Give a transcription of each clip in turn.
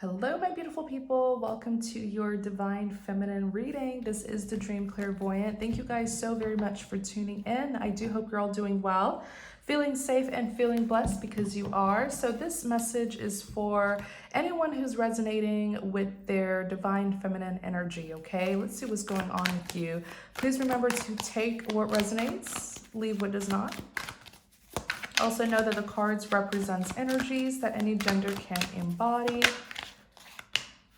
Hello, my beautiful people. Welcome to your Divine Feminine reading. This is the Dream Clairvoyant. Thank you guys so very much for tuning in. I do hope you're all doing well, feeling safe and feeling blessed because you are. So this message is for anyone who's resonating with their Divine Feminine energy, okay? Let's see what's going on with you. Please remember to take what resonates, leave what does not. Also know that the cards represents energies that any gender can embody.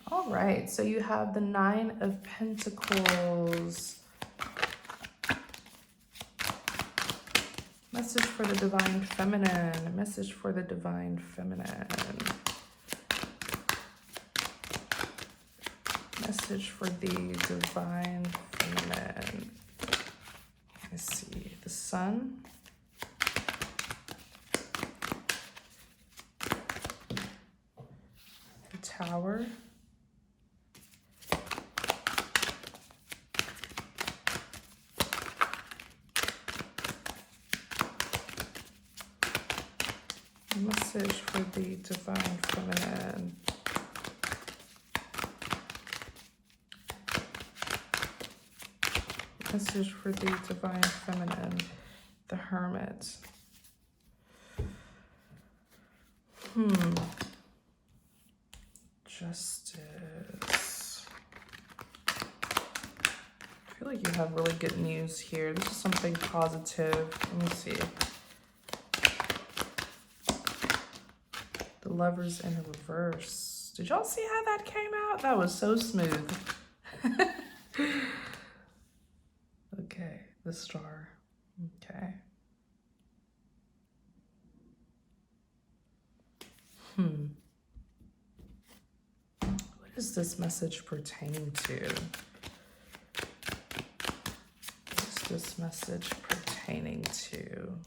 All right, so you have the Nine of Pentacles. Message for the Divine Feminine. Message for the Divine Feminine. Message for the Divine Feminine. Let's see, the Sun. The Tower. Message for the Divine Feminine. Message for the Divine Feminine. The Hermit. Justice. I feel like you have really good news here. This is something positive. Let me see. The Lovers in reverse. Did y'all see how that came out? That was so smooth. Okay, the Star. Okay. What is this message pertaining to? What is this message pertaining to?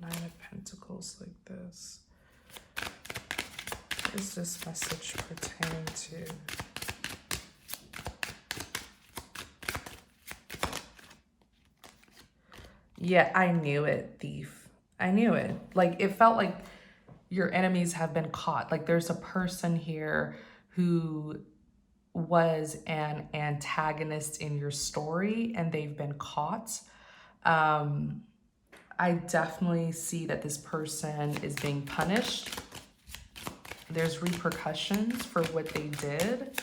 Nine of Pentacles like this. What is this message pertaining to? Yeah, I knew it, thief. I knew it. Like, it felt like your enemies have been caught. Like, there's a person here who was an antagonist in your story and they've been caught. I definitely see that this person is being punished. There's repercussions for what they did.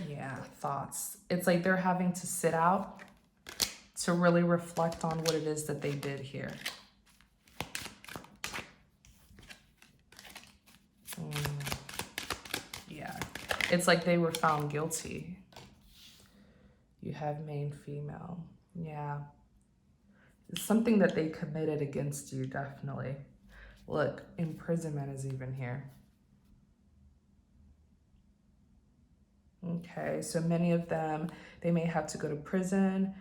Yeah, thoughts. It's like they're having to sit out to really reflect on what it is that they did here. Yeah, it's like they were found guilty. You have main female. Yeah. It's something that they committed against you, definitely. Look, imprisonment is even here. Okay, so many of them, they may have to go to prison.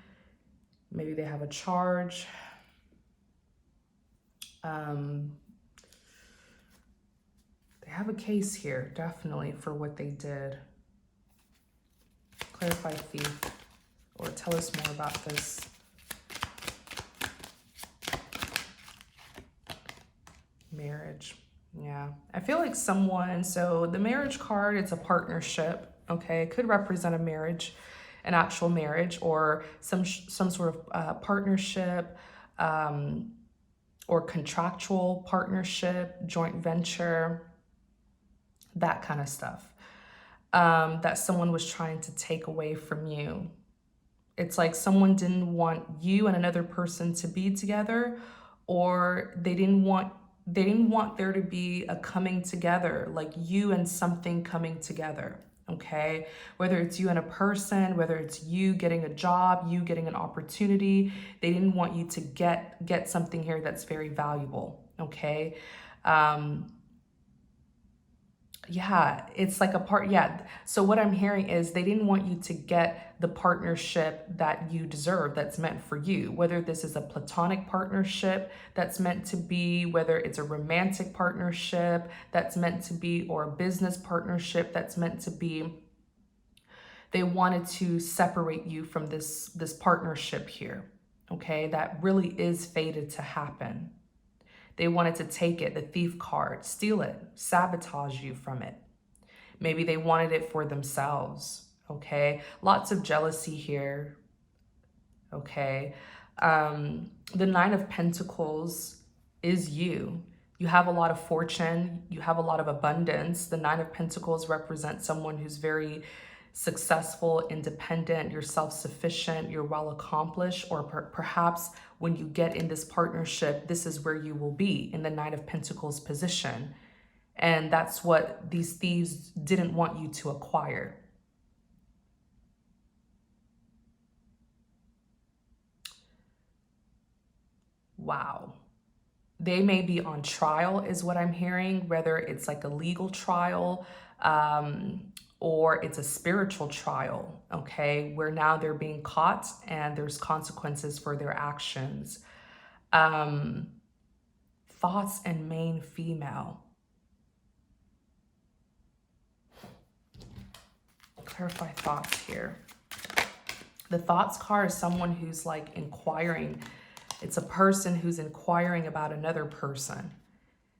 Maybe they have a charge. They have a case here, definitely, for what they did. Clarify, thief, or tell us more about this. Marriage. Yeah, I feel like someone, so the marriage card, it's a partnership, okay? It could represent a marriage, an actual marriage, or some sort of partnership, or contractual partnership, joint venture, that kind of stuff, that someone was trying to take away from you. It's like someone didn't want you and another person to be together, or they didn't want there to be a coming together, like you and something coming together, okay? Whether it's you and a person, whether it's you getting a job, you getting an opportunity, they didn't want you to get something here that's very valuable, okay? Yeah, it's like a part. Yeah. So what I'm hearing is they didn't want you to get the partnership that you deserve, that's meant for you, whether this is a platonic partnership that's meant to be, whether it's a romantic partnership that's meant to be, or a business partnership that's meant to be. They wanted to separate you from this partnership here, okay? That really is fated to happen. They wanted to take it, the thief card, steal it, sabotage you from it. Maybe they wanted it for themselves, okay? Lots of jealousy here, okay? The Nine of Pentacles is you. You have a lot of fortune. You have a lot of abundance. The Nine of Pentacles represents someone who's very successful, independent, you're self-sufficient, you're well accomplished, or perhaps when you get in this partnership, this is where you will be, in the Nine of Pentacles position. And that's what these thieves didn't want you to acquire. Wow. They may be on trial is what I'm hearing, whether it's like a legal trial or it's a spiritual trial, okay, where now they're being caught and there's consequences for their actions. Thoughts and main female. Clarify thoughts here. The thoughts card is someone who's like inquiring. It's a person who's inquiring about another person.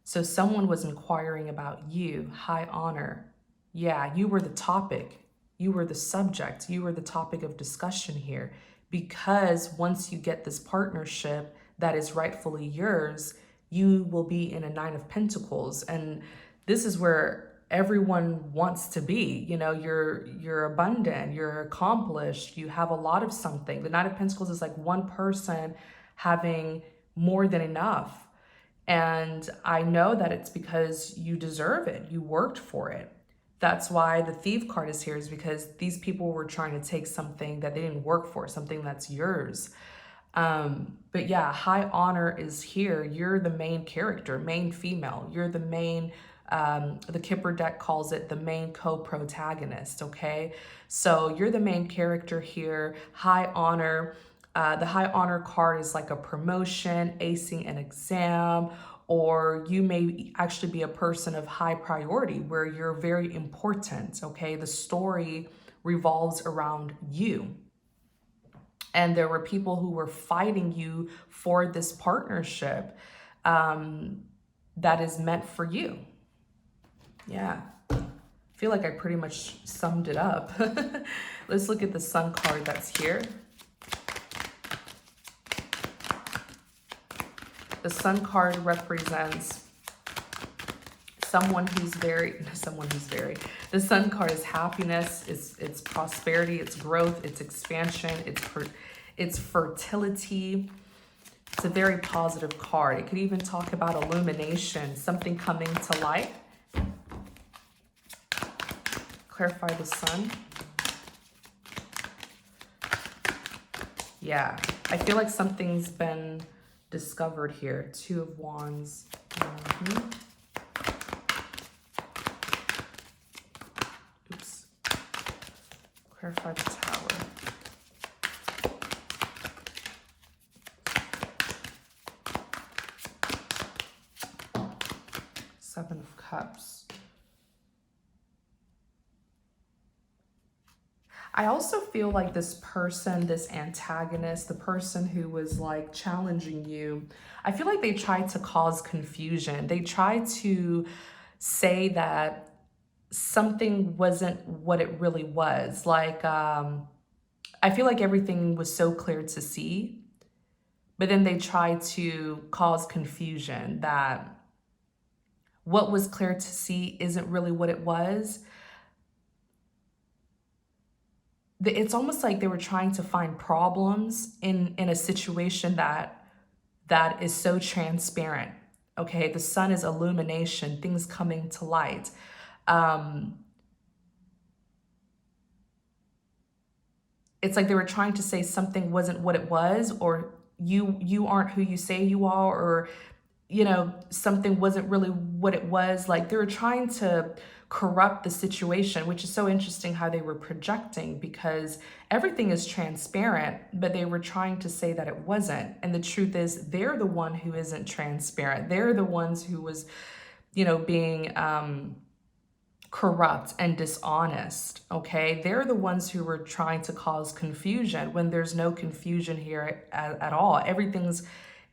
So someone was inquiring about you, high honor. Yeah, you were the topic. You were the subject. You were the topic of discussion here. Because once you get this partnership that is rightfully yours, you will be in a Nine of Pentacles. And this is where everyone wants to be. You know, you're abundant, you're accomplished, you have a lot of something. The Nine of Pentacles is like one person having more than enough. And I know that it's because you deserve it. You worked for it. That's why the Thief card is here, is because these people were trying to take something that they didn't work for, something that's yours. But yeah, high honor is here. You're the main character, main female. You're the main, the Kipper deck calls it the main co-protagonist, okay? So you're the main character here, high honor. The high honor card is like a promotion, acing an exam, or you may actually be a person of high priority where you're very important, okay? The story revolves around you. And there were people who were fighting you for this partnership that is meant for you. Yeah, I feel like I pretty much summed it up. Let's look at the Sun card that's here. The Sun card represents the Sun card is happiness, it's prosperity, it's growth, it's expansion, it's fertility. It's a very positive card. It could even talk about illumination, something coming to light. Clarify the Sun. Yeah, I feel like something's been discovered here. Two of Wands. Oops. Clarify the Tower. Seven of Cups. I also feel like this person, this antagonist, the person who was like challenging you, I feel like they tried to cause confusion. They tried to say that something wasn't what it really was. Like, I feel like everything was so clear to see, but then they tried to cause confusion that what was clear to see isn't really what it was. It's almost like they were trying to find problems in a situation that is so transparent. Okay, the Sun is illumination, things coming to light. It's like they were trying to say something wasn't what it was, or you aren't who you say you are, or you know, something wasn't really what it was. Like they were trying to corrupt the situation, which is so interesting how they were projecting, because everything is transparent, but they were trying to say that it wasn't. And the truth is they're the one who isn't transparent. They're the ones who was, you know, being corrupt and dishonest, okay? They're the ones who were trying to cause confusion when there's no confusion here at all. Everything's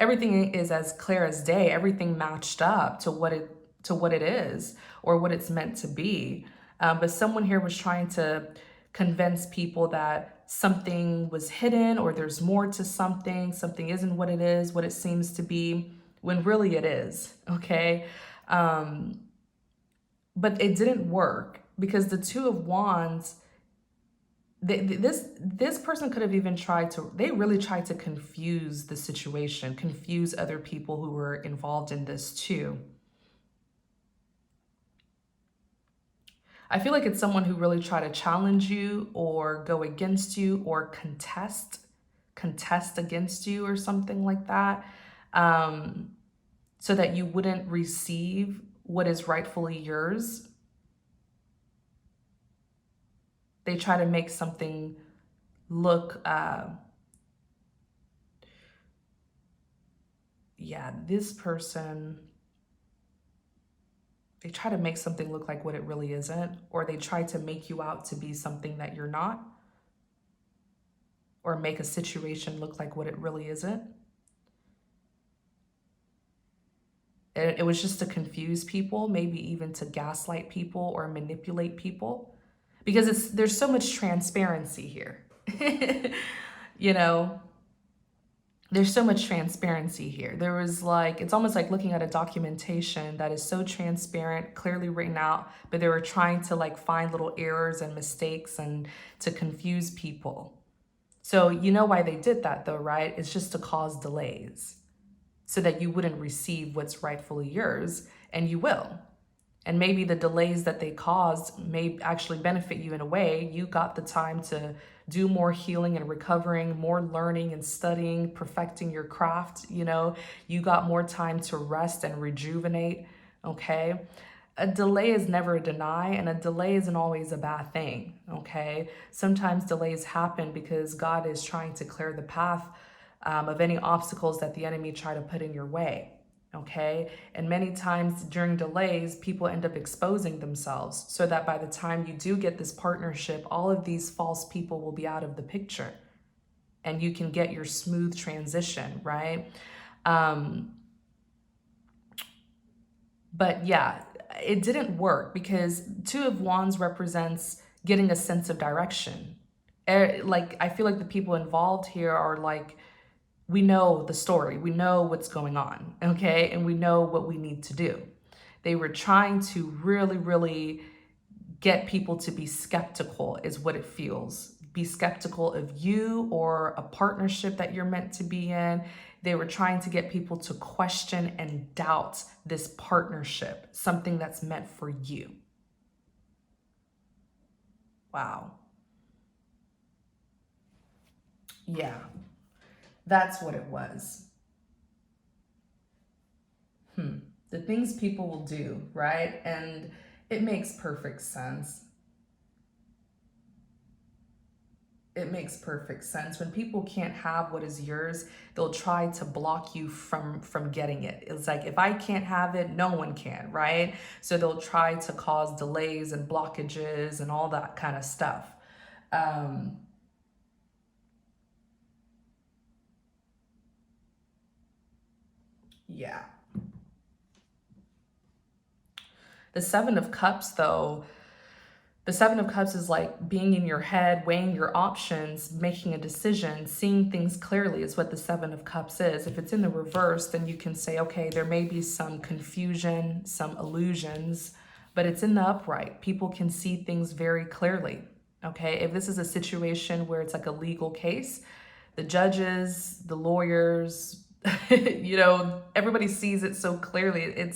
everything is as clear as day. Everything matched up to what it is or what it's meant to be. But someone here was trying to convince people that something was hidden or there's more to something. Something isn't what it is, what it seems to be, when really it is. Okay. But it didn't work because the Two of Wands, this person could have even they really tried to confuse the situation, confuse other people who were involved in this too. I feel like it's someone who really tried to challenge you or go against you or contest against you or something like that, so that you wouldn't receive what is rightfully yours. They try to make something look, this person, they try to make something look like what it really isn't, or they try to make you out to be something that you're not, or make a situation look like what it really isn't. It was just to confuse people, maybe even to gaslight people or manipulate people, because there's so much transparency here. You know, there's so much transparency here. There was like, it's almost like looking at a documentation that is so transparent, clearly written out, but they were trying to like find little errors and mistakes and to confuse people. So you know why they did that though, right? It's just to cause delays so that you wouldn't receive what's rightfully yours, and you will. And maybe the delays that they caused may actually benefit you in a way. You got the time to do more healing and recovering, more learning and studying, perfecting your craft. You know, you got more time to rest and rejuvenate. Okay. A delay is never a deny, and a delay isn't always a bad thing. Okay. Sometimes delays happen because God is trying to clear the path of any obstacles that the enemy try to put in your way. Okay. And many times during delays, people end up exposing themselves so that by the time you do get this partnership, all of these false people will be out of the picture and you can get your smooth transition, right? But yeah, it didn't work because Two of Wands represents getting a sense of direction. Like, I feel like the people involved here are like, we know the story, we know what's going on, okay? And we know what we need to do. They were trying to really, really get people to be skeptical, is what it feels. Be skeptical of you or a partnership that you're meant to be in. They were trying to get people to question and doubt this partnership, something that's meant for you. Wow. Yeah. That's what it was. The things people will do, right? And it makes perfect sense. It makes perfect sense. When people can't have what is yours, they'll try to block you from getting it. It's like, if I can't have it, no one can, right? So they'll try to cause delays and blockages and all that kind of stuff. Yeah. The Seven of Cups, though, the Seven of Cups is like being in your head, weighing your options, making a decision, seeing things clearly is what the Seven of Cups is. If it's in the reverse, then you can say, okay, there may be some confusion, some illusions, but it's in the upright. People can see things very clearly, okay? If this is a situation where it's like a legal case, the judges, the lawyers, you know, everybody sees it so clearly.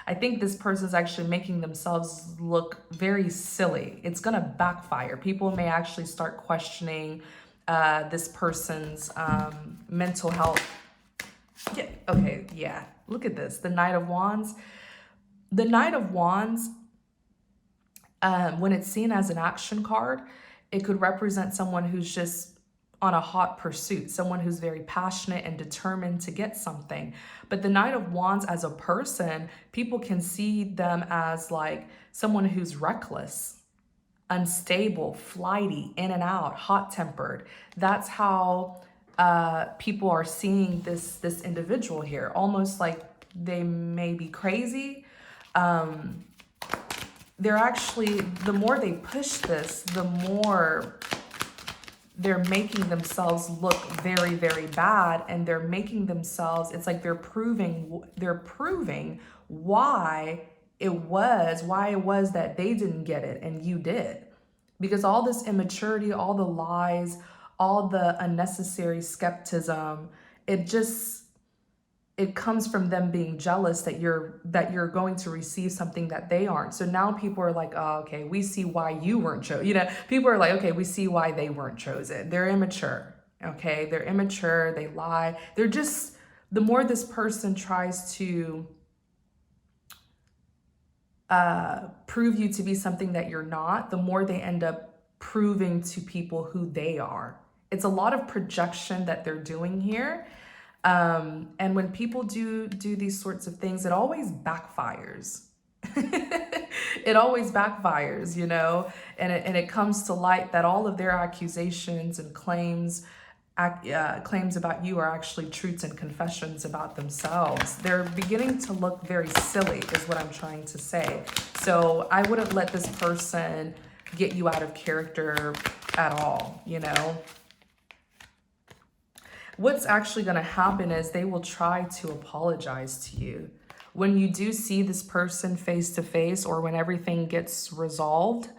I think this person's actually making themselves look very silly. It's going to backfire. People may actually start questioning this person's mental health. Yeah, okay, yeah. Look at this. The Knight of Wands. The Knight of Wands, when it's seen as an action card, it could represent someone who's just on a hot pursuit, someone who's very passionate and determined to get something. But the Knight of Wands as a person, people can see them as like someone who's reckless, unstable, flighty, in and out, hot-tempered. That's how people are seeing this individual here, almost like they may be crazy. They're actually, the more they push this, the more they're making themselves look very, very bad, and they're making themselves, it's like they're proving why it was that they didn't get it and you did. Because all this immaturity, all the lies, all the unnecessary skepticism, it comes from them being jealous that you're going to receive something that they aren't. So now people are like, oh, okay, we see why you weren't chosen. You know, people are like, okay, we see why they weren't chosen. They're immature. Okay, they're immature. They lie. They're just, the more this person tries to prove you to be something that you're not, the more they end up proving to people who they are. It's a lot of projection that they're doing here. And when people do these sorts of things, it always backfires. It always backfires, you know, and it comes to light that all of their accusations and claims about you are actually truths and confessions about themselves. They're beginning to look very silly, is what I'm trying to say. So I wouldn't let this person get you out of character at all, you know. What's actually going to happen is they will try to apologize to you. When you do see this person face to face, or when everything gets resolved,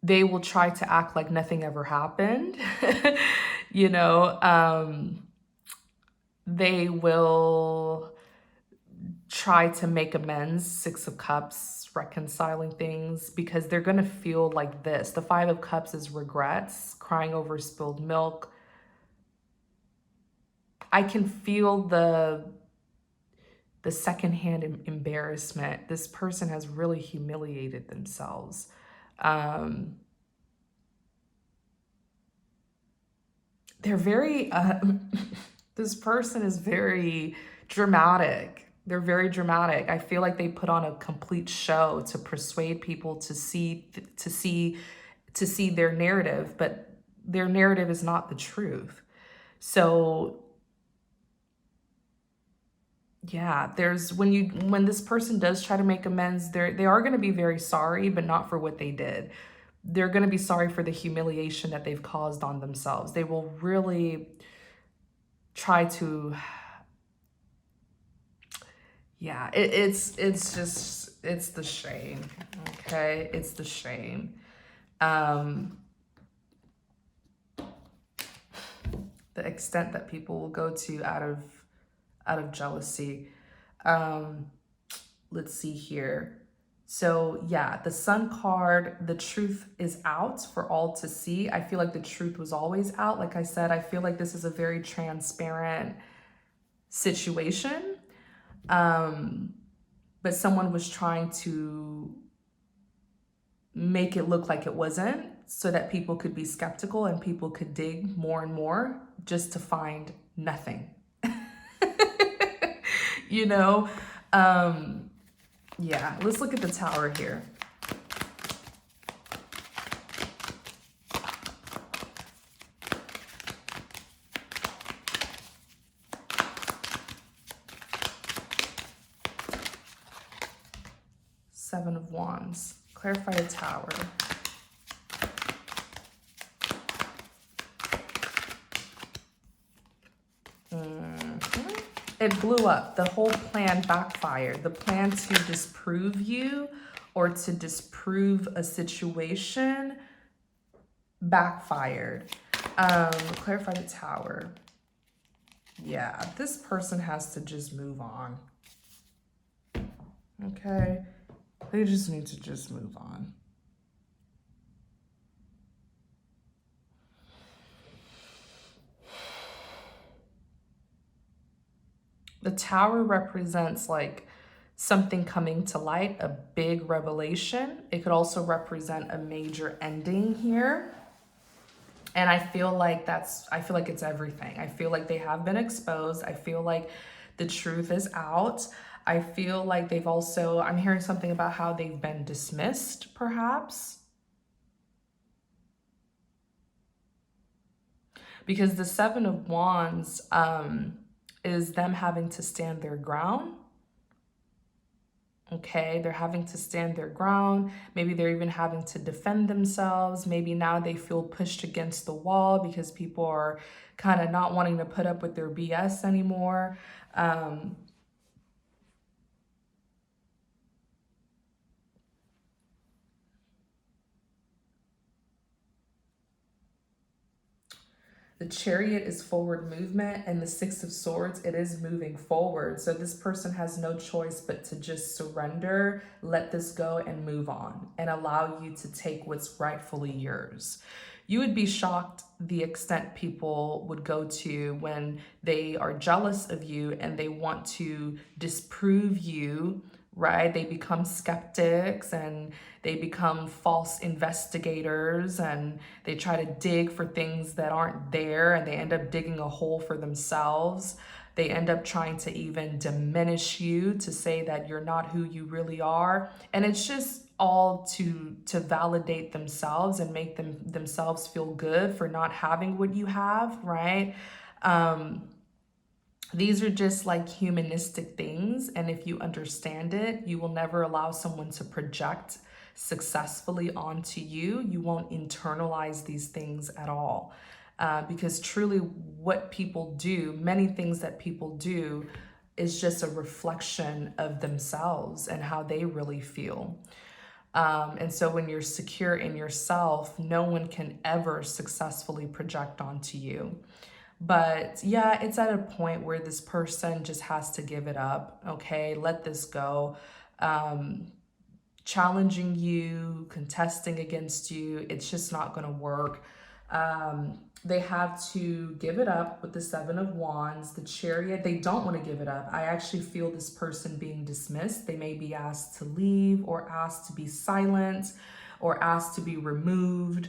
they will try to act like nothing ever happened. You know, they will try to make amends, Six of Cups, reconciling things, because they're going to feel like this. The Five of Cups is regrets, crying over spilled milk. I can feel the secondhand embarrassment. This person has really humiliated themselves. They're very, this person is very dramatic. They're very dramatic. I feel like they put on a complete show to persuade people to see their narrative, but their narrative is not the truth. So yeah, when this person does try to make amends, they are going to be very sorry, but not for what they did. They're going to be sorry for the humiliation that they've caused on themselves. They will really try to, yeah, it's the shame. Okay, it's the shame. The extent that people will go to out of jealousy. Let's see here. So yeah, the Sun card, the truth is out for all to see. I feel like the truth was always out. Like I said, I feel like this is a very transparent situation. But someone was trying to make it look like it wasn't, so that people could be skeptical and people could dig more and more just to find nothing. You know, yeah, let's look at the Tower here. Seven of Wands. Clarify the Tower. It blew up. The whole plan backfired. The plan to disprove you or to disprove a situation backfired. Clarify the Tower. Yeah, this person has to just move on. Okay? They just need to just move on. The Tower represents like something coming to light, a big revelation. It could also represent a major ending here. And I feel like it's everything. I feel like they have been exposed. I feel like the truth is out. I feel like I'm hearing something about how they've been dismissed, perhaps. because the Seven of Wands is them having to stand their ground. Okay, they're having to stand their ground. Maybe they're even having to defend themselves. Maybe now they feel pushed against the wall because people are kind of not wanting to put up with their BS anymore. The Chariot is forward movement, and the Six of Swords, it is moving forward. So this person has no choice but to just surrender, let this go, and move on, and allow you to take what's rightfully yours. You would be shocked the extent people would go to when they are jealous of you and they want to disprove you, right? They become skeptics and they become false investigators and they try to dig for things that aren't there, and they end up digging a hole for themselves. They end up trying to even diminish you, to say that you're not who you really are. And it's just all to validate themselves and make themselves feel good for not having what you have, right? These are just like humanistic things, and if you understand it, you will never allow someone to project successfully onto you. You won't internalize these things at all. Because truly what people do, many things that people do, is just a reflection of themselves and how they really feel. And so when you're secure in yourself, no one can ever successfully project onto you. But yeah, it's at a point where this person just has to give it up. Okay, let this go. Challenging you, contesting against you, it's just not going to work. They have to give it up with the Seven of Wands. The Chariot, they don't want to give it up. I actually feel this person being dismissed. They may be asked to leave, or asked to be silent, or asked to be removed.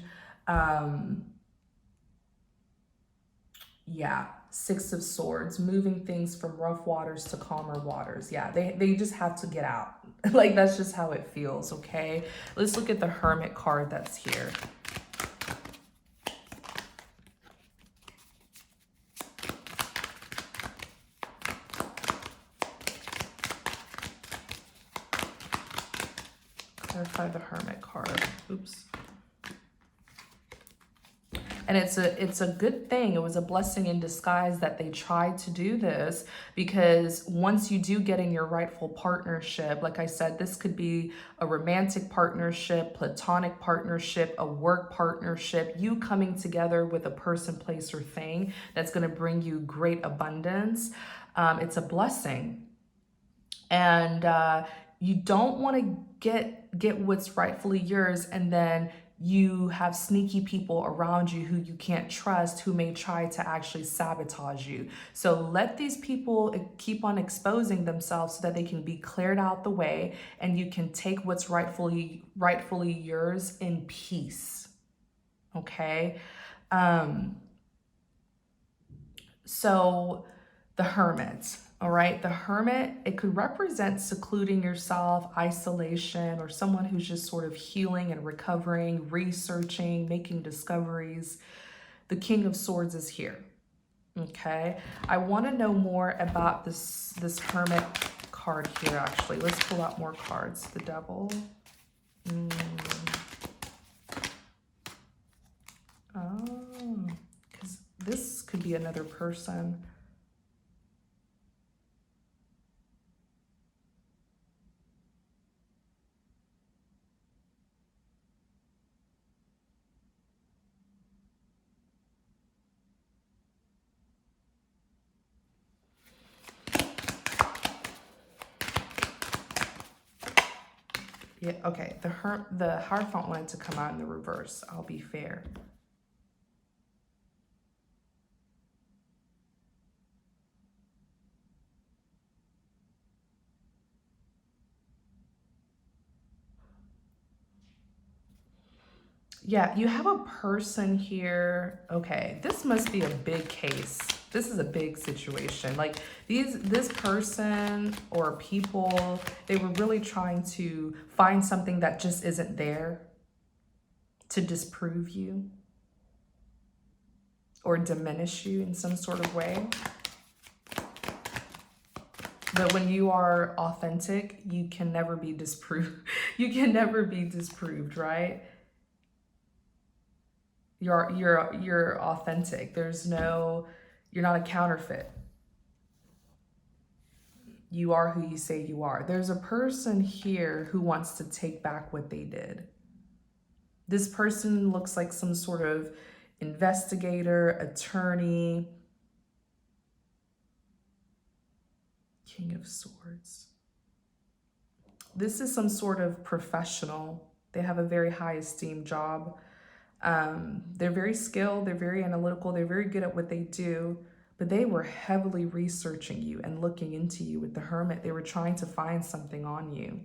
Yeah, Six of Swords, moving things from rough waters to calmer waters. Yeah, they just have to get out. Like, that's just how it feels, okay? Let's look at the Hermit card that's here. Clarify the Hermit card. Oops. And it's a good thing. It was a blessing in disguise that they tried to do this, because once you do get in your rightful partnership, like I said, this could be a romantic partnership, platonic partnership, a work partnership, you coming together with a person, place, or thing that's going to bring you great abundance. It's a blessing. And you don't want to get what's rightfully yours, and then you have sneaky people around you who you can't trust, who may try to actually sabotage you. So let these people keep on exposing themselves so that they can be cleared out the way, and you can take what's rightfully yours in peace. Okay? So the Hermit, all right? The Hermit, it could represent secluding yourself, isolation, or someone who's just sort of healing and recovering, researching, making discoveries. The King of Swords is here, okay? I want to know more about this Hermit card here, actually. Let's pull out more cards. The Devil. Oh, because this could be another person. Yeah, okay. The Hierophant wanted to come out in the reverse. I'll be fair. Yeah, you have a person here. Okay, this must be a big case. This is a big situation. Like this person or people, they were really trying to find something that just isn't there to disprove you. or diminish you in some sort of way. But when you are authentic, you can never be disproved. You can never be disproved, right? You're authentic. You're not a counterfeit. You are who you say you are. There's a person here who wants to take back what they did. This person looks like some sort of investigator, attorney. King of Swords. This is some sort of professional. They have a very high esteemed job. They're very skilled. They're very analytical. They're very good at what they do. But they were heavily researching you and looking into you with the Hermit. They were trying to find something on you.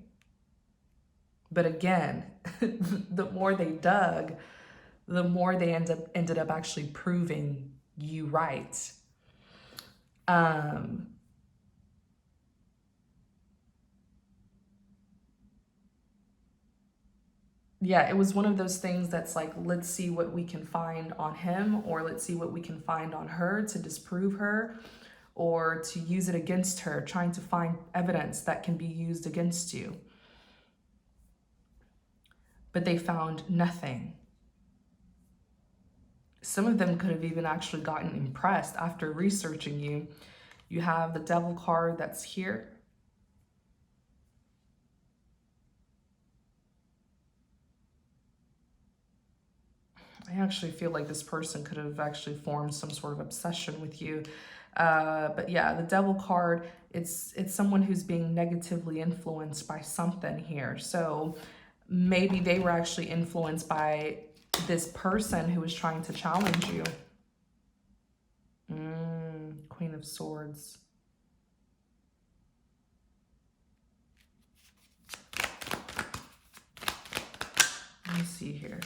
But again, the more they dug, the more they ended up actually proving you right. Yeah, it was one of those things that's like, let's see what we can find on him, or let's see what we can find on her to disprove her, or to use it against her, trying to find evidence that can be used against you. But they found nothing. Some of them could have even actually gotten impressed after researching you. You have the Devil card that's here. I actually feel like this person could have actually formed some sort of obsession with you. But yeah, the Devil card, it's someone who's being negatively influenced by something here. So maybe they were actually influenced by this person who was trying to challenge you. Queen of Swords. Let me see here.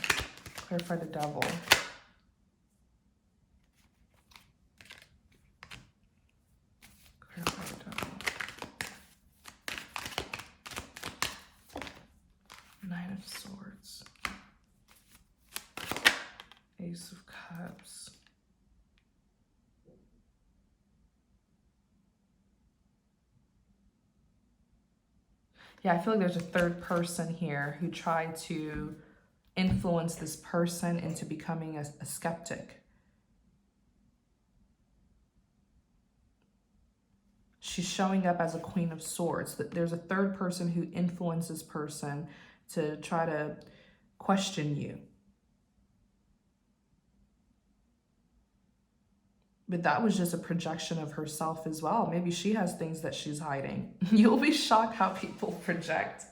Clarify the Devil. Clarify the Devil. Nine of Swords. Ace of Cups. Yeah, I feel like there's a third person here who tried to influence this person into becoming a skeptic. She's showing up as a Queen of Swords. There's a third person who influenced this person to try to question you. But that was just a projection of herself as well. Maybe she has things that she's hiding. You'll be shocked how people project.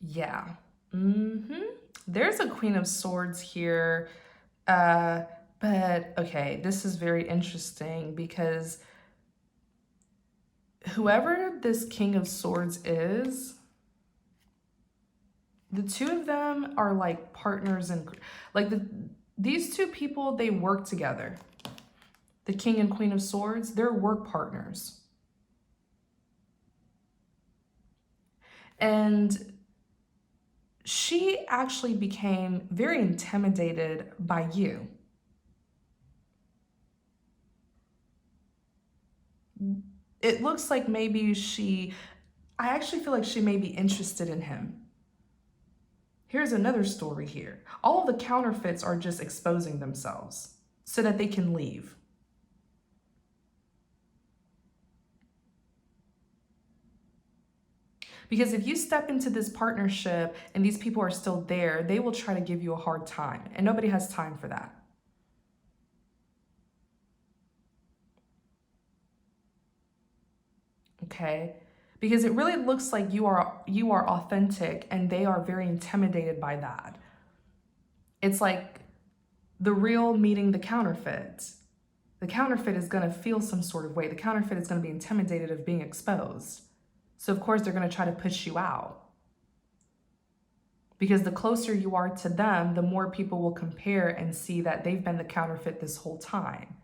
Yeah. There's a Queen of Swords here. But okay, this is very interesting because whoever this King of Swords is, the two of them are like partners, and like these two people, they work together. The King and Queen of Swords, they're work partners. And she actually became very intimidated by you. It looks like maybe I actually feel like she may be interested in him. Here's another story here. All of the counterfeits are just exposing themselves so that they can leave. Because if you step into this partnership and these people are still there, they will try to give you a hard time, and nobody has time for that. Okay? Because it really looks like you are authentic and they are very intimidated by that. It's like the real meeting the counterfeit. The counterfeit is going to feel some sort of way. The counterfeit is going to be intimidated of being exposed. So of course they're going to try to push you out. Because the closer you are to them, the more people will compare and see that they've been the counterfeit this whole time.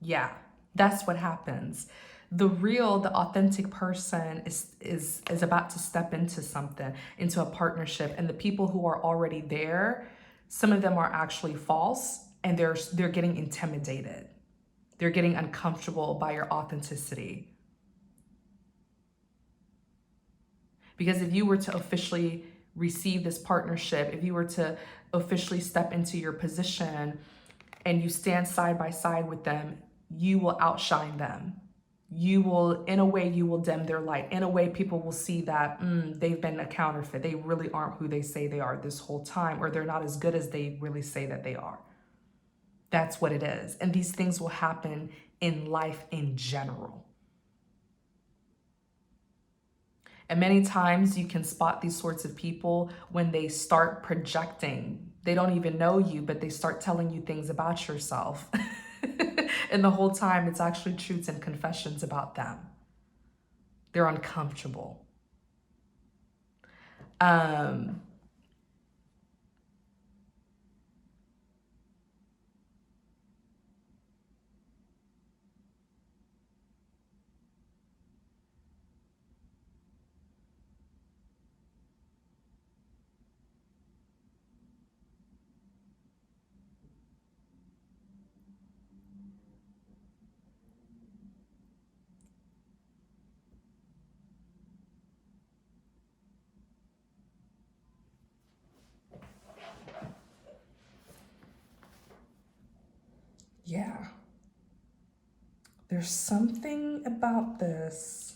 Yeah, that's what happens. The authentic person is about to step into something, into a partnership, and the people who are already there, some of them are actually false, and they're getting intimidated. They're getting uncomfortable by your authenticity. Because if you were to officially receive this partnership, if you were to officially step into your position and you stand side by side with them, you will outshine them. You will, in a way, you will dim their light. In a way, people will see that they've been a counterfeit. They really aren't who they say they are this whole time, or they're not as good as they really say that they are. That's what it is. And these things will happen in life in general. And many times you can spot these sorts of people when they start projecting. They don't even know you, but they start telling you things about yourself. And the whole time it's actually truths and confessions about them. They're uncomfortable. Yeah. There's something about this.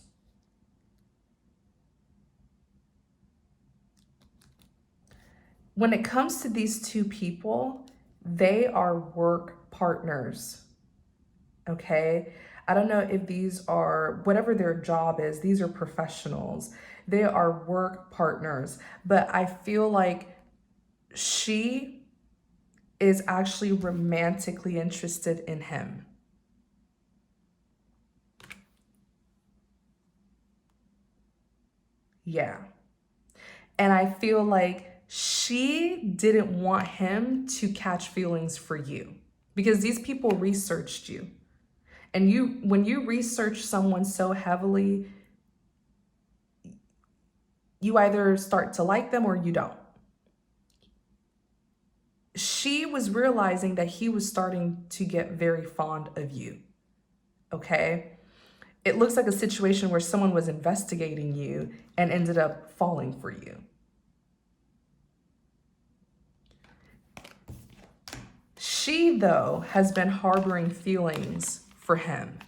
When it comes to these two people, they are work partners. Okay. I don't know if these are, whatever their job is, these are professionals. They are work partners. But I feel like she is actually romantically interested in him. Yeah. And I feel like she didn't want him to catch feelings for you because these people researched you. And when you research someone so heavily, you either start to like them or you don't. She was realizing that he was starting to get very fond of you. Okay. It looks like a situation where someone was investigating you and ended up falling for you. She, though, has been harboring feelings for him.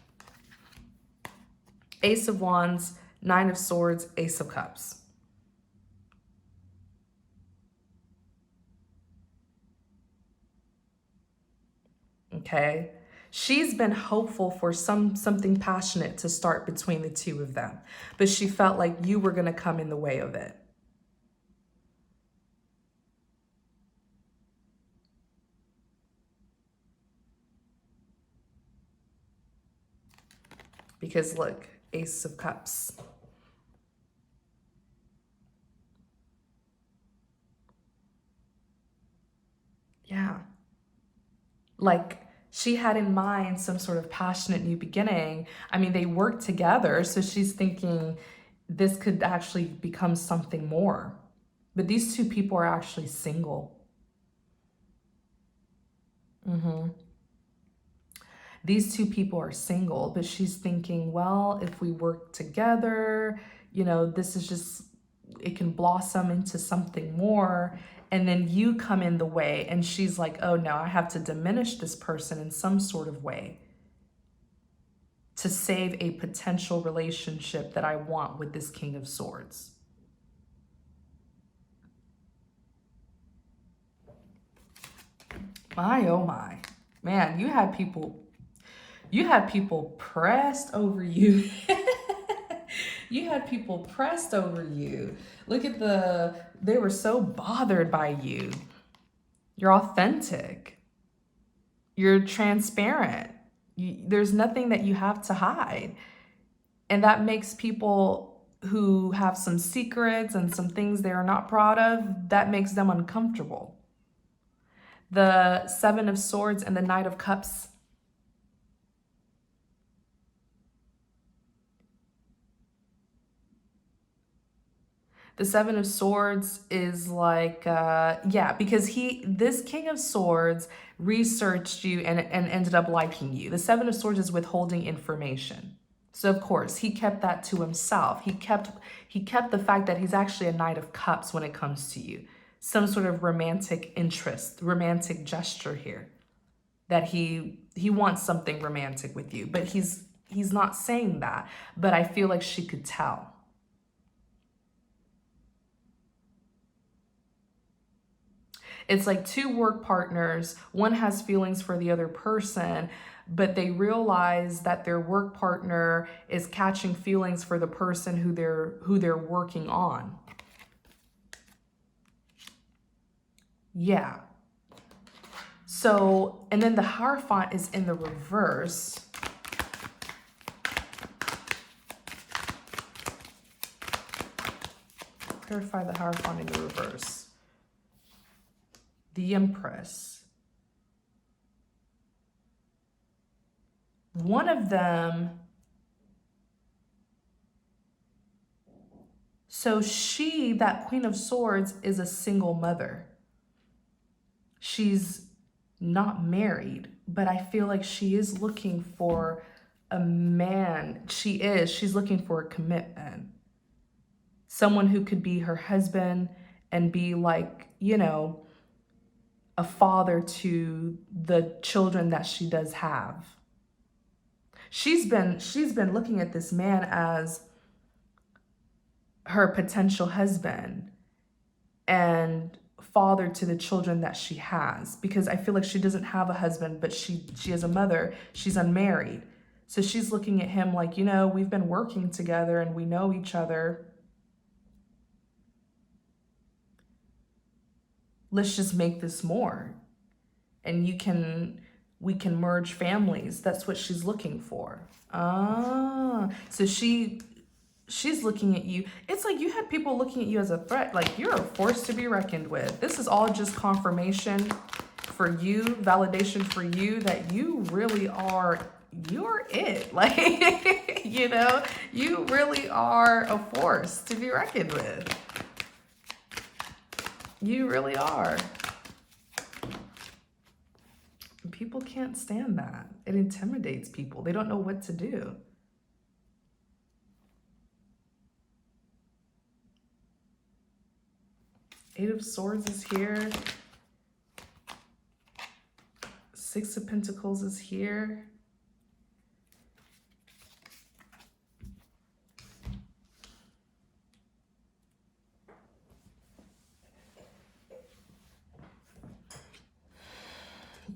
Ace of Wands, Nine of Swords, Ace of Cups. Okay. She's been hopeful for something passionate to start between the two of them, but she felt like you were going to come in the way of it. Because look, Ace of Cups. Yeah. Like she had in mind some sort of passionate new beginning. I mean, they worked together, so she's thinking this could actually become something more. But these two people are actually single. These two people are single, but she's thinking, well, if we work together, this is just, it can blossom into something more. And then you come in the way, and she's like, oh no, I have to diminish this person in some sort of way to save a potential relationship that I want with this King of Swords. My, oh my. Man, you had people You had people pressed over you. You had people pressed over you. Look at they were so bothered by you. You're authentic. You're transparent. There's nothing that you have to hide. And that makes people who have some secrets and some things they are not proud of, that makes them uncomfortable. The Seven of Swords and the Knight of Cups. The Seven of Swords is like, yeah, because this King of Swords researched you and ended up liking you. The Seven of Swords is withholding information. So of course, he kept that to himself. He kept the fact that he's actually a Knight of Cups when it comes to you. Some sort of romantic interest, romantic gesture here. That he wants something romantic with you, but he's not saying that. But I feel like she could tell. It's like two work partners. One has feelings for the other person, but they realize that their work partner is catching feelings for the person who they're working on. Yeah. So, and then the Hierophant is in the reverse. Clarify the Hierophant in the reverse. The Empress. One of them, so that Queen of Swords, is a single mother. She's not married, but I feel like she is looking for a man. She's looking for a commitment. Someone who could be her husband and be like, a father to the children that she does have. She's been looking at this man as her potential husband and father to the children that she has, because I feel like she doesn't have a husband, but she is a mother. She's unmarried. So she's looking at him like, we've been working together and we know each other. Let's just make this more. And we can merge families. That's what she's looking for. So she's looking at you. It's like you had people looking at you as a threat, like you're a force to be reckoned with. This is all just confirmation for you, validation for you that you really are, you're it. Like, you really are a force to be reckoned with. You really are. People can't stand that. It intimidates people. They don't know what to do. Eight of Swords is here. Six of Pentacles is here.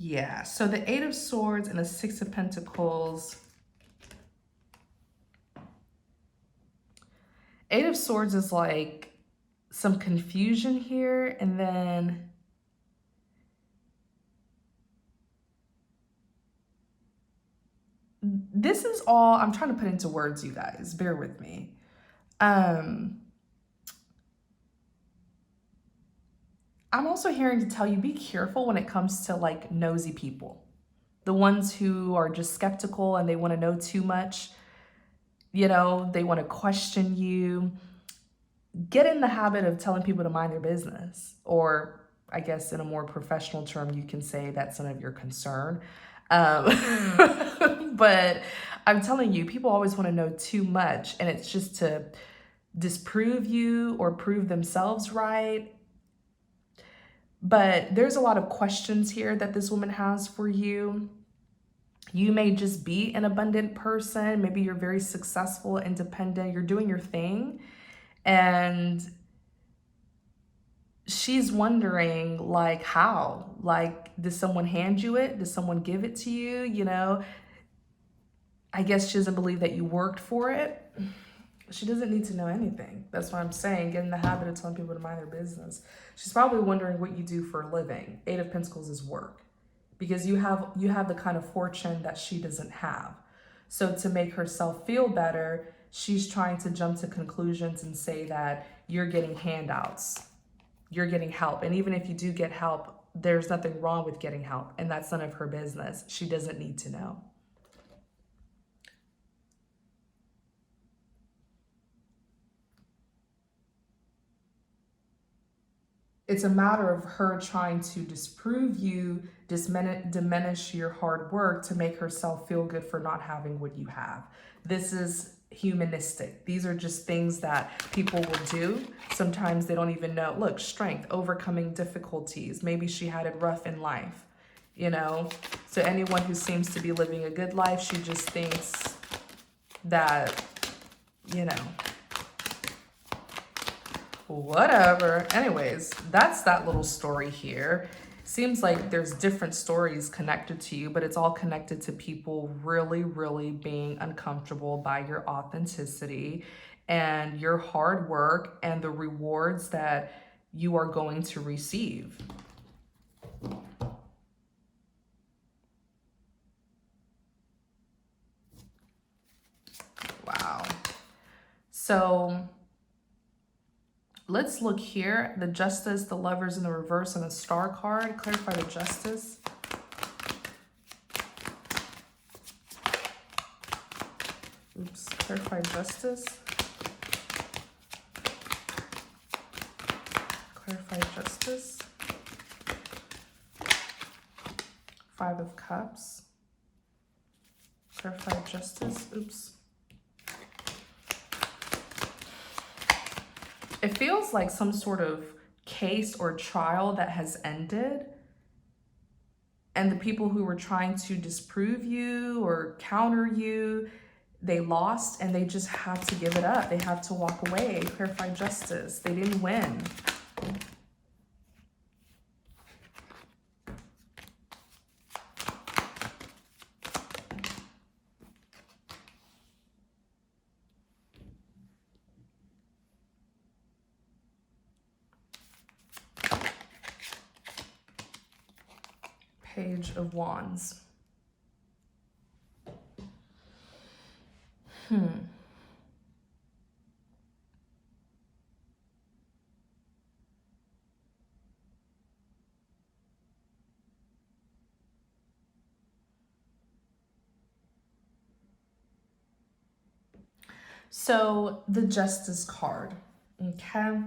Yeah, so the Eight of Swords and the Six of Pentacles. Eight of Swords is like some confusion here, and then this is all I'm trying to put into words, you guys. Bear with me. I'm also hearing to tell you, be careful when it comes to like nosy people. The ones who are just skeptical and they want to know too much. They want to question you. Get in the habit of telling people to mind their business. Or I guess in a more professional term, you can say that's none of your concern. But I'm telling you, people always want to know too much, and it's just to disprove you or prove themselves right. But there's a lot of questions here that this woman has for you. You may just be an abundant person. Maybe you're very successful, independent. You're doing your thing. And she's wondering, like, how? Like, did someone hand you it? Did someone give it to you? I guess she doesn't believe that you worked for it. She doesn't need to know anything. That's what I'm saying. Get in the habit of telling people to mind their business. She's probably wondering what you do for a living. Eight of Pentacles is work, because you have the kind of fortune that she doesn't have. So to make herself feel better, she's trying to jump to conclusions and say that you're getting handouts, you're getting help. And even if you do get help, there's nothing wrong with getting help. And that's none of her business. She doesn't need to know. It's a matter of her trying to disprove you, diminish your hard work to make herself feel good for not having what you have. This is humanistic. These are just things that people will do. Sometimes they don't even know. Look, strength, overcoming difficulties. Maybe she had it rough in life, you know? So anyone who seems to be living a good life, she just thinks that, you know, whatever. Anyways, that's that little story here. Seems like there's different stories connected to you, but it's all connected to people really, really being uncomfortable by your authenticity and your hard work and the rewards that you are going to receive. Wow. So let's look here. The Justice, the Lovers in the reverse, and the Star card. Clarify the Justice. Oops. Clarify Justice. Clarify Justice. Five of Cups. Clarify Justice. Oops. It feels like some sort of case or trial that has ended, and the people who were trying to disprove you or counter you, they lost and they just had to give it up. They had to walk away. Clarify Justice. They didn't win. Page of Wands. So the Justice card, okay?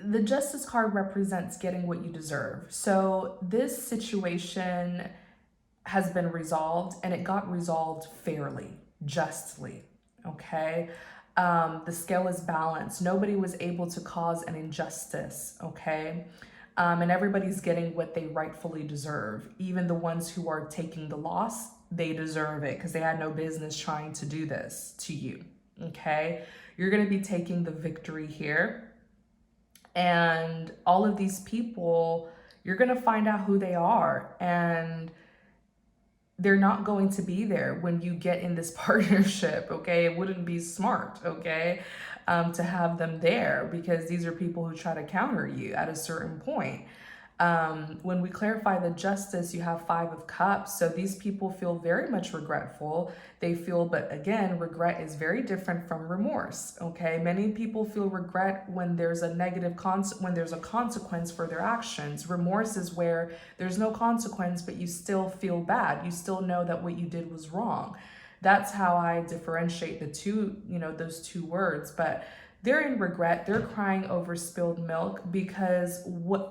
The Justice card represents getting what you deserve. So this situation has been resolved, and it got resolved fairly, justly, okay? The scale is balanced. Nobody was able to cause an injustice, okay? And everybody's getting what they rightfully deserve. Even the ones who are taking the loss, they deserve it because they had no business trying to do this to you, okay? You're going to be taking the victory here. And all of these people, you're going to find out who they are. And they're not going to be there when you get in this partnership, okay? It wouldn't be smart, okay, to have them there, because these are people who try to counter you at a certain point. When we clarify the Justice, you have Five of Cups. So these people feel very much regretful. They feel, but again, regret is very different from remorse, okay? Many people feel regret when there's a negative when there's a consequence for their actions. Remorse is where there's no consequence, but you still feel bad. You still know that what you did was wrong. That's how I differentiate the two, those two words. But they're in regret. They're crying over spilled milk because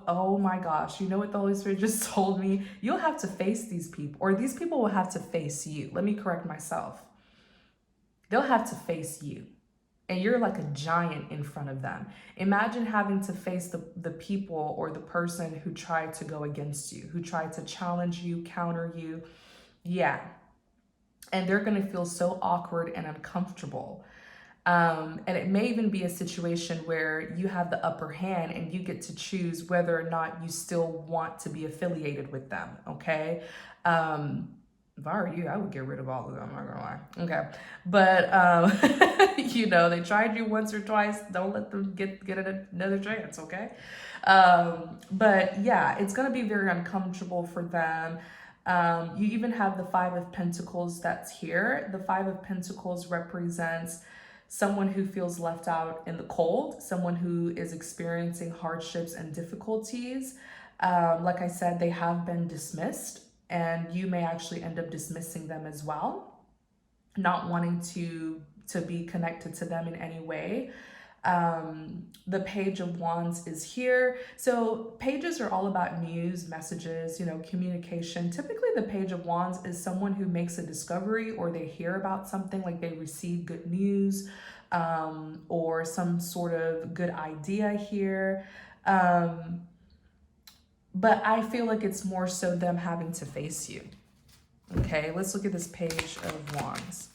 oh my gosh, you know what the Holy Spirit just told me? You'll have to face these people, or these people will have to face you. Let me correct myself. They'll have to face you, and you're like a giant in front of them. Imagine having to face the people or the person who tried to go against you, who tried to challenge you, counter you. Yeah. And they're going to feel so awkward and uncomfortable. And it may even be a situation where you have the upper hand and you get to choose whether or not you still want to be affiliated with them, okay? If I were you, I would get rid of all of them. I'm not gonna lie. Okay, but you know, they tried you once or twice. Don't let them get another chance. Okay, but yeah, it's gonna be very uncomfortable for them. You even have the Five of Pentacles that's here. The Five of Pentacles represents someone who feels left out in the cold, someone who is experiencing hardships and difficulties. Like I said, they have been dismissed, and you may actually end up dismissing them as well, not wanting to be connected to them in any way. The Page of Wands is here. So pages are all about news, messages, you know, communication. Typically the Page of Wands is someone who makes a discovery, or they hear about something, like they receive good news, or some sort of good idea here. But I feel like it's more so them having to face you. Okay, let's look at this Page of Wands.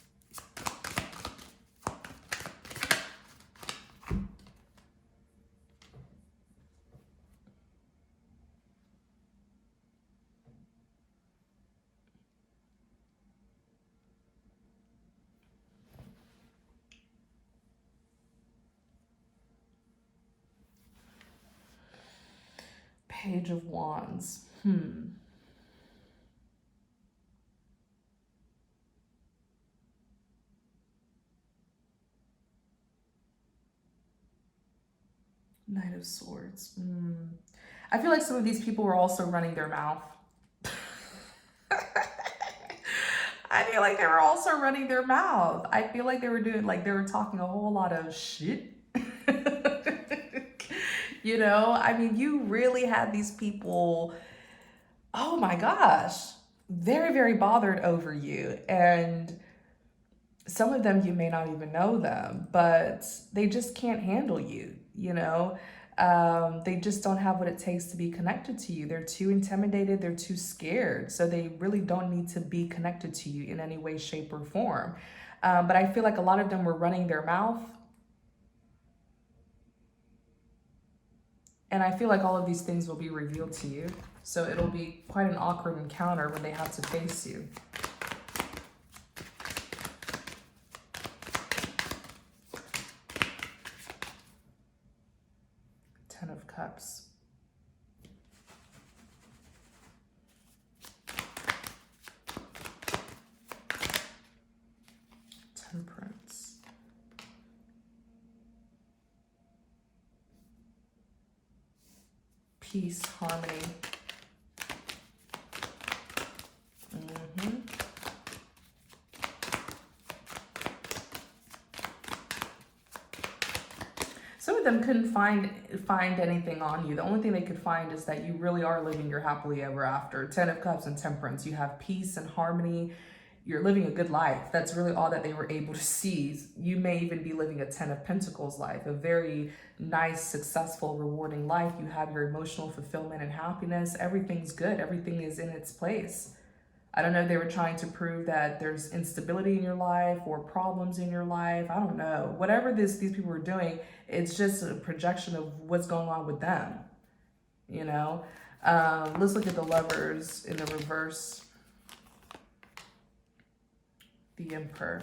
Page of Wands. Knight of Swords. I feel like some of these people were also running their mouth. I feel like they were also running their mouth. I feel like they were doing, like they were talking a whole lot of shit. You know, I mean, you really had these people, oh my gosh, very, very bothered over you. And some of them, you may not even know them, but they just can't handle you, you know? They just don't have what it takes to be connected to you. They're too intimidated. They're too scared. So they really don't need to be connected to you in any way, shape, or form. But I feel like a lot of them were running their mouth. And I feel like all of these things will be revealed to you. So it'll be quite an awkward encounter when they have to face you. Ten of Cups. Temperance. Peace, harmony. Some of them couldn't find anything on you. The only thing they could find is that you really are living your happily ever after. Ten of Cups and Temperance. You have peace and harmony. You're living a good life. That's really all that they were able to see. You may even be living a Ten of Pentacles life, a very nice, successful, rewarding life. You have your emotional fulfillment and happiness. Everything's good. Everything is in its place. I don't know if they were trying to prove that there's instability in your life or problems in your life. I don't know. Whatever these people were doing, it's just a projection of what's going on with them, you know? Let's look at the Lovers in the reverse. The Emperor.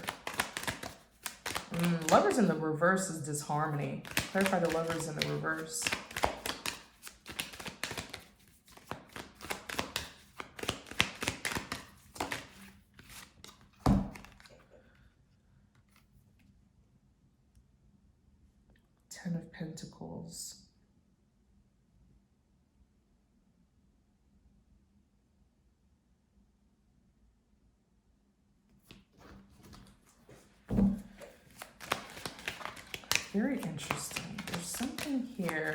Lovers in the reverse is disharmony. Clarify the Lovers in the reverse. Ten of Pentacles. Very interesting. There's something here.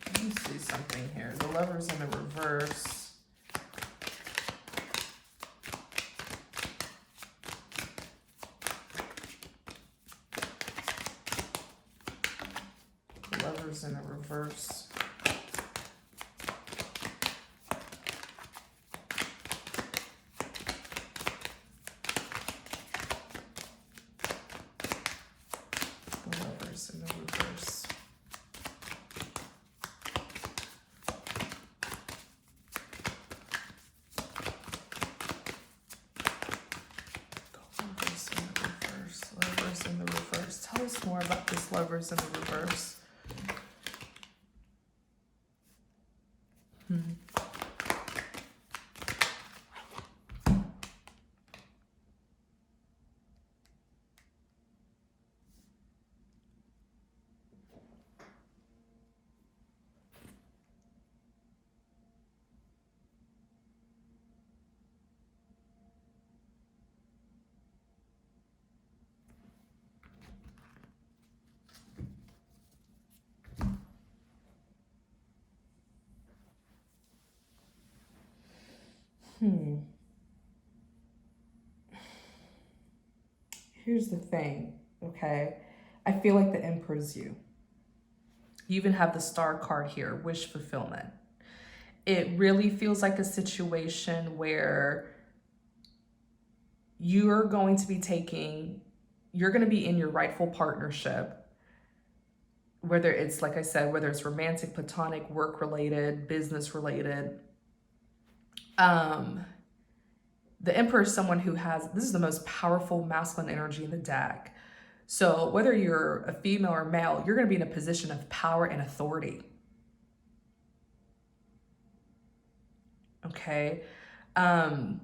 Let me see something here. The Lovers in the reverse. Lovers in a reverse. Lovers in the reverse. Here's the thing, okay? I feel like the Emperor's you. You even have the Star card here, wish fulfillment. It really feels like a situation where you're going to be in your rightful partnership, whether it's, like I said, whether it's romantic, platonic, work-related, business-related. The Emperor is someone who this is the most powerful masculine energy in the deck. So whether you're a female or male, you're going to be in a position of power and authority. Okay. And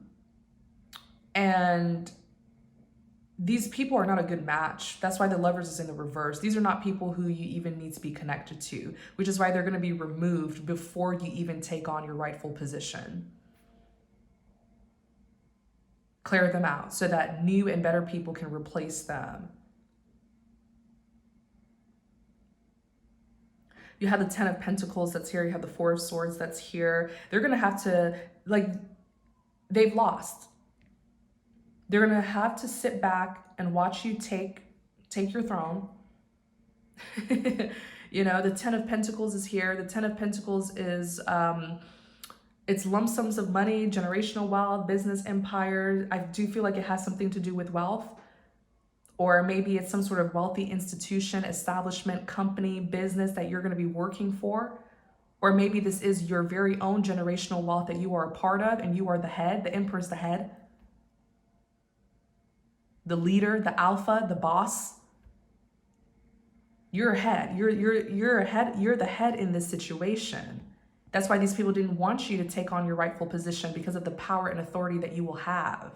these people are not a good match. That's why the Lovers is in the reverse. These are not people who you even need to be connected to, which is why they're going to be removed before you even take on your rightful position. Clear them out so that new and better people can replace them. You have the Ten of Pentacles that's here. You have the Four of Swords that's here. They're going to have to, they've lost. They're going to have to sit back and watch you take your throne. The Ten of Pentacles is here. The Ten of Pentacles is, it's lump sums of money, generational wealth, business empire. I do feel like it has something to do with wealth. Or maybe it's some sort of wealthy institution, establishment, company, business that you're going to be working for. Or maybe this is your very own generational wealth that you are a part of and you are the head. The Emperor's the head. The leader, the alpha, the boss. You're a head. You're a head. You're the head in this situation. That's why these people didn't want you to take on your rightful position, because of the power and authority that you will have.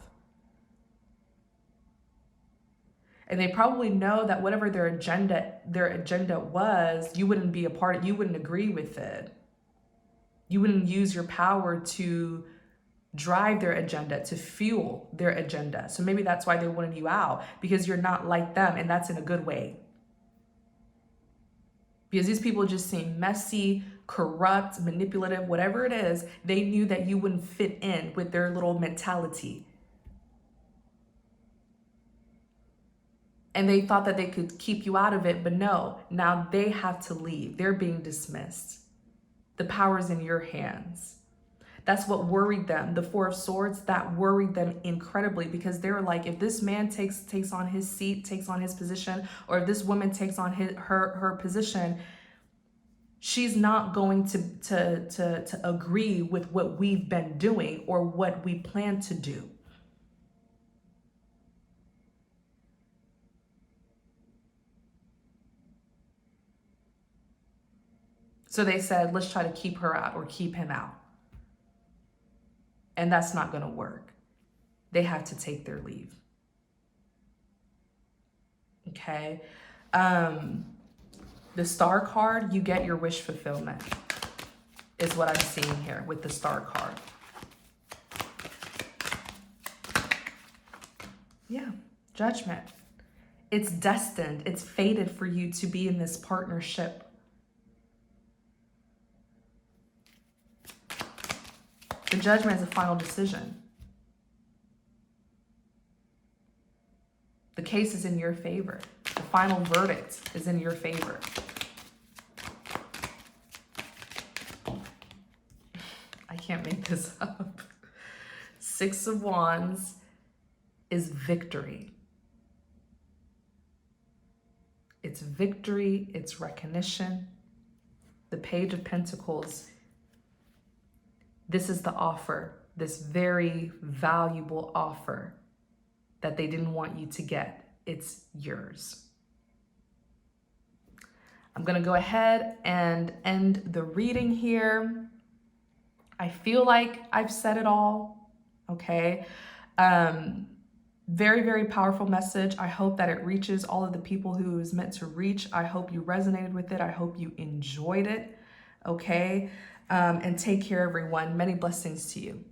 And they probably know that whatever their agenda was, you wouldn't be a part of, you wouldn't agree with it. You wouldn't use your power to drive their agenda, to fuel their agenda. So maybe that's why they wanted you out, because you're not like them, and that's in a good way. Because these people just seem messy, corrupt, manipulative, whatever it is. They knew that you wouldn't fit in with their little mentality. And they thought that they could keep you out of it, but no, now they have to leave. They're being dismissed. The power's in your hands. That's what worried them. The Four of Swords, that worried them incredibly, because they were like, if this man takes on his seat, takes on his position, or if this woman takes on her position, she's not going to agree with what we've been doing or what we plan to do. So they said, let's try to keep her out or keep him out. And that's not going to work. They have to take their leave. Okay. The Star card, you get your wish fulfillment, is what I'm seeing here with the Star card. Yeah, Judgment. It's destined. It's fated for you to be in this partnership. The Judgment is a final decision. The case is in your favor. The final verdict is in your favor. I can't make this up. Six of Wands is victory. It's victory, it's recognition. The Page of Pentacles, this is the offer, this very valuable offer that they didn't want you to get. It's yours. I'm going to go ahead and end the reading here. I feel like I've said it all, okay? Very, very powerful message. I hope that it reaches all of the people who is meant to reach. I hope you resonated with it. I hope you enjoyed it, okay? And take care, everyone. Many blessings to you.